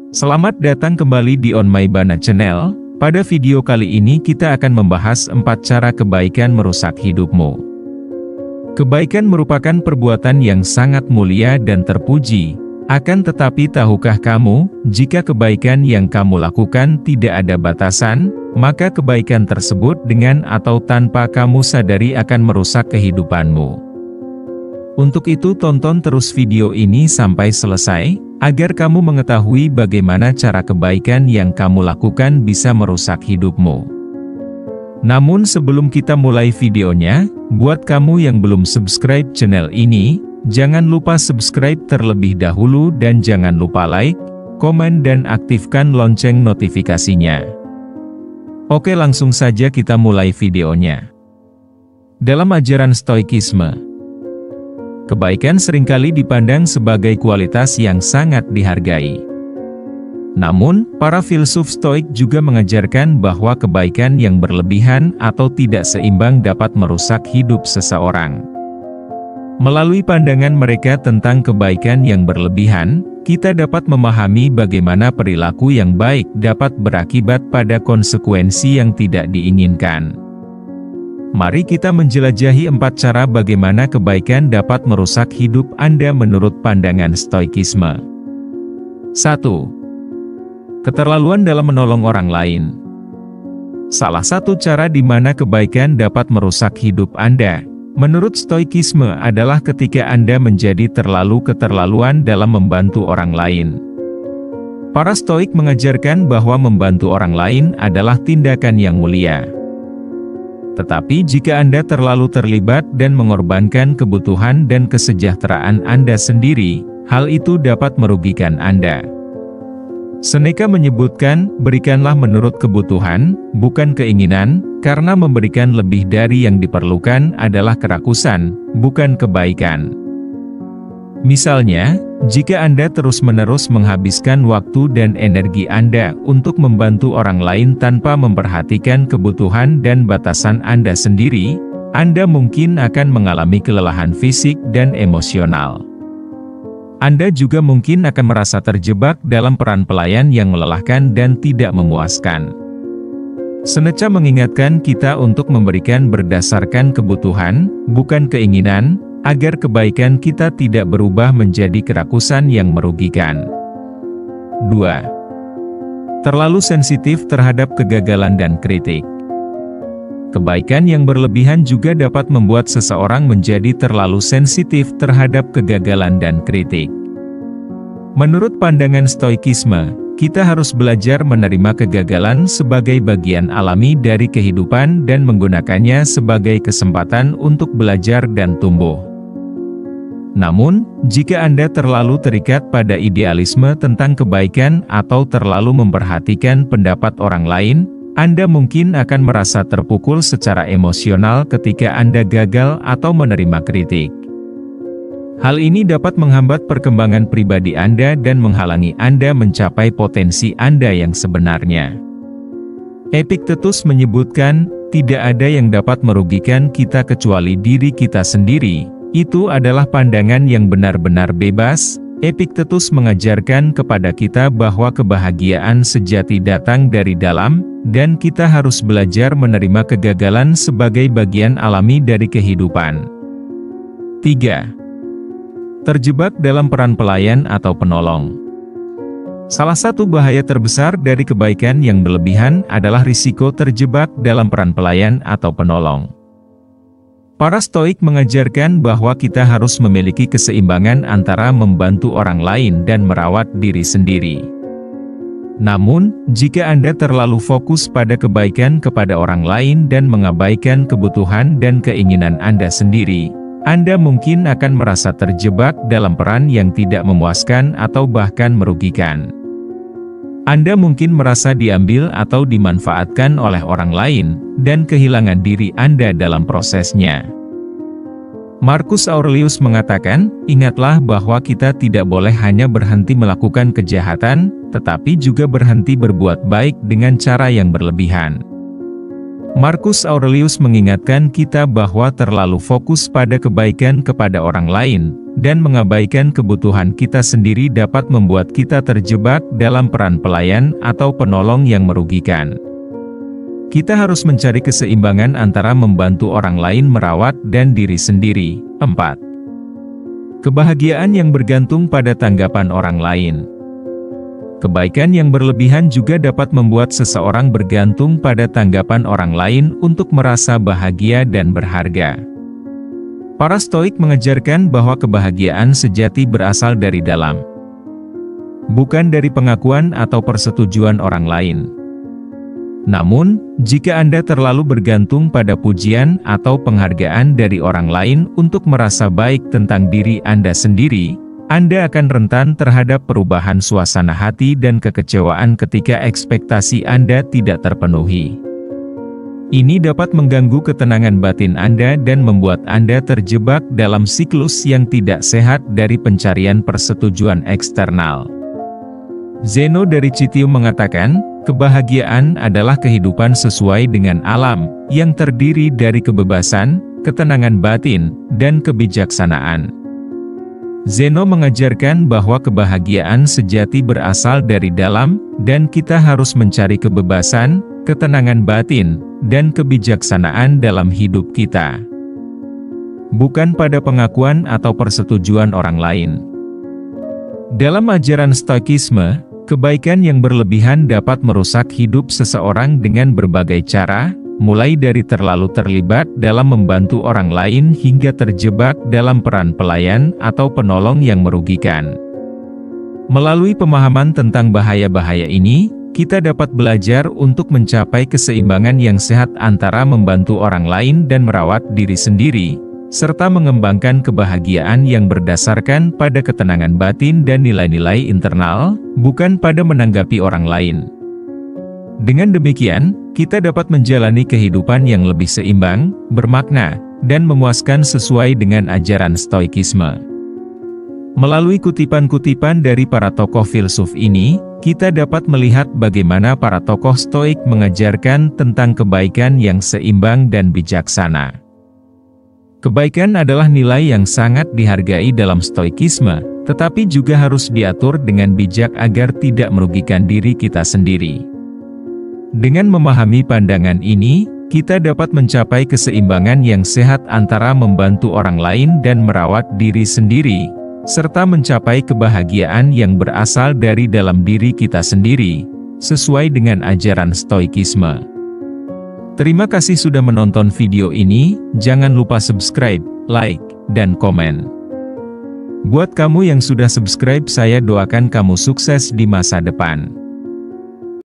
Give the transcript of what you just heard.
Selamat datang kembali di On My Bana Channel. Pada video kali ini kita akan membahas 4 cara kebaikan merusak hidupmu. Kebaikan merupakan perbuatan yang sangat mulia dan terpuji. Akan tetapi tahukah kamu, jika kebaikan yang kamu lakukan tidak ada batasan, maka kebaikan tersebut dengan atau tanpa kamu sadari akan merusak kehidupanmu. Untuk itu tonton terus video ini sampai selesai, agar kamu mengetahui bagaimana cara kebaikan yang kamu lakukan bisa merusak hidupmu. Namun sebelum kita mulai videonya, buat kamu yang belum subscribe channel ini, jangan lupa subscribe terlebih dahulu dan jangan lupa like, komen dan aktifkan lonceng notifikasinya. Oke, langsung saja kita mulai videonya. Dalam ajaran Stoikisme, kebaikan seringkali dipandang sebagai kualitas yang sangat dihargai. Namun, para filsuf Stoik juga mengajarkan bahwa kebaikan yang berlebihan atau tidak seimbang dapat merusak hidup seseorang. Melalui pandangan mereka tentang kebaikan yang berlebihan, kita dapat memahami bagaimana perilaku yang baik dapat berakibat pada konsekuensi yang tidak diinginkan. Mari kita menjelajahi 4 cara bagaimana kebaikan dapat merusak hidup Anda menurut pandangan Stoikisme. 1. Keterlaluan dalam menolong orang lain. Salah satu cara di mana kebaikan dapat merusak hidup Anda, menurut Stoikisme adalah ketika Anda menjadi terlalu keterlaluan dalam membantu orang lain. Para Stoik mengajarkan bahwa membantu orang lain adalah tindakan yang mulia. Tetapi jika Anda terlalu terlibat dan mengorbankan kebutuhan dan kesejahteraan Anda sendiri, hal itu dapat merugikan Anda. Seneca menyebutkan, berikanlah menurut kebutuhan, bukan keinginan, karena memberikan lebih dari yang diperlukan adalah kerakusan, bukan kebaikan. Misalnya, jika Anda terus-menerus menghabiskan waktu dan energi Anda untuk membantu orang lain tanpa memperhatikan kebutuhan dan batasan Anda sendiri, Anda mungkin akan mengalami kelelahan fisik dan emosional. Anda juga mungkin akan merasa terjebak dalam peran pelayan yang melelahkan dan tidak memuaskan. Seneca mengingatkan kita untuk memberikan berdasarkan kebutuhan, bukan keinginan, agar kebaikan kita tidak berubah menjadi kerakusan yang merugikan. 2. Terlalu sensitif terhadap kegagalan dan kritik. Kebaikan yang berlebihan juga dapat membuat seseorang menjadi terlalu sensitif terhadap kegagalan dan kritik. Menurut pandangan Stoikisme, kita harus belajar menerima kegagalan sebagai bagian alami dari kehidupan dan menggunakannya sebagai kesempatan untuk belajar dan tumbuh. Namun, jika Anda terlalu terikat pada idealisme tentang kebaikan atau terlalu memperhatikan pendapat orang lain, Anda mungkin akan merasa terpukul secara emosional ketika Anda gagal atau menerima kritik. Hal ini dapat menghambat perkembangan pribadi Anda dan menghalangi Anda mencapai potensi Anda yang sebenarnya. Epictetus menyebutkan, tidak ada yang dapat merugikan kita kecuali diri kita sendiri. Itu adalah pandangan yang benar-benar bebas. Epictetus mengajarkan kepada kita bahwa kebahagiaan sejati datang dari dalam, dan kita harus belajar menerima kegagalan sebagai bagian alami dari kehidupan. 3. Terjebak dalam peran pelayan atau penolong. Salah satu bahaya terbesar dari kebaikan yang berlebihan adalah risiko terjebak dalam peran pelayan atau penolong. Para Stoik mengajarkan bahwa kita harus memiliki keseimbangan antara membantu orang lain dan merawat diri sendiri. Namun, jika Anda terlalu fokus pada kebaikan kepada orang lain dan mengabaikan kebutuhan dan keinginan Anda sendiri, Anda mungkin akan merasa terjebak dalam peran yang tidak memuaskan atau bahkan merugikan. Anda mungkin merasa diambil atau dimanfaatkan oleh orang lain, dan kehilangan diri Anda dalam prosesnya. Marcus Aurelius mengatakan, ingatlah bahwa kita tidak boleh hanya berhenti melakukan kejahatan, tetapi juga berhenti berbuat baik dengan cara yang berlebihan. Marcus Aurelius mengingatkan kita bahwa terlalu fokus pada kebaikan kepada orang lain, dan mengabaikan kebutuhan kita sendiri dapat membuat kita terjebak dalam peran pelayan atau penolong yang merugikan. Kita harus mencari keseimbangan antara membantu orang lain merawat dan diri sendiri. 4. Kebahagiaan yang bergantung pada tanggapan orang lain. Kebaikan yang berlebihan juga dapat membuat seseorang bergantung pada tanggapan orang lain untuk merasa bahagia dan berharga. Para Stoik mengajarkan bahwa kebahagiaan sejati berasal dari dalam, bukan dari pengakuan atau persetujuan orang lain. Namun, jika Anda terlalu bergantung pada pujian atau penghargaan dari orang lain untuk merasa baik tentang diri Anda sendiri, Anda akan rentan terhadap perubahan suasana hati dan kekecewaan ketika ekspektasi Anda tidak terpenuhi. Ini dapat mengganggu ketenangan batin Anda dan membuat Anda terjebak dalam siklus yang tidak sehat dari pencarian persetujuan eksternal. Zeno dari Citium mengatakan, kebahagiaan adalah kehidupan sesuai dengan alam, yang terdiri dari kebebasan, ketenangan batin, dan kebijaksanaan. Zeno mengajarkan bahwa kebahagiaan sejati berasal dari dalam, dan kita harus mencari kebebasan, ketenangan batin, dan kebijaksanaan dalam hidup kita, bukan pada pengakuan atau persetujuan orang lain. Dalam ajaran Stoikisme, kebaikan yang berlebihan dapat merusak hidup seseorang dengan berbagai cara, mulai dari terlalu terlibat dalam membantu orang lain hingga terjebak dalam peran pelayan atau penolong yang merugikan. Melalui pemahaman tentang bahaya-bahaya ini, kita dapat belajar untuk mencapai keseimbangan yang sehat antara membantu orang lain dan merawat diri sendiri, serta mengembangkan kebahagiaan yang berdasarkan pada ketenangan batin dan nilai-nilai internal, bukan pada menanggapi orang lain. Dengan demikian, kita dapat menjalani kehidupan yang lebih seimbang, bermakna, dan memuaskan sesuai dengan ajaran Stoikisme. Melalui kutipan-kutipan dari para tokoh filsuf ini, kita dapat melihat bagaimana para tokoh Stoik mengajarkan tentang kebaikan yang seimbang dan bijaksana. Kebaikan adalah nilai yang sangat dihargai dalam Stoikisme, tetapi juga harus diatur dengan bijak agar tidak merugikan diri kita sendiri. Dengan memahami pandangan ini, kita dapat mencapai keseimbangan yang sehat antara membantu orang lain dan merawat diri sendiri, serta mencapai kebahagiaan yang berasal dari dalam diri kita sendiri, sesuai dengan ajaran Stoikisme. Terima kasih sudah menonton video ini, jangan lupa subscribe, like, dan komen. Buat kamu yang sudah subscribe, saya doakan kamu sukses di masa depan.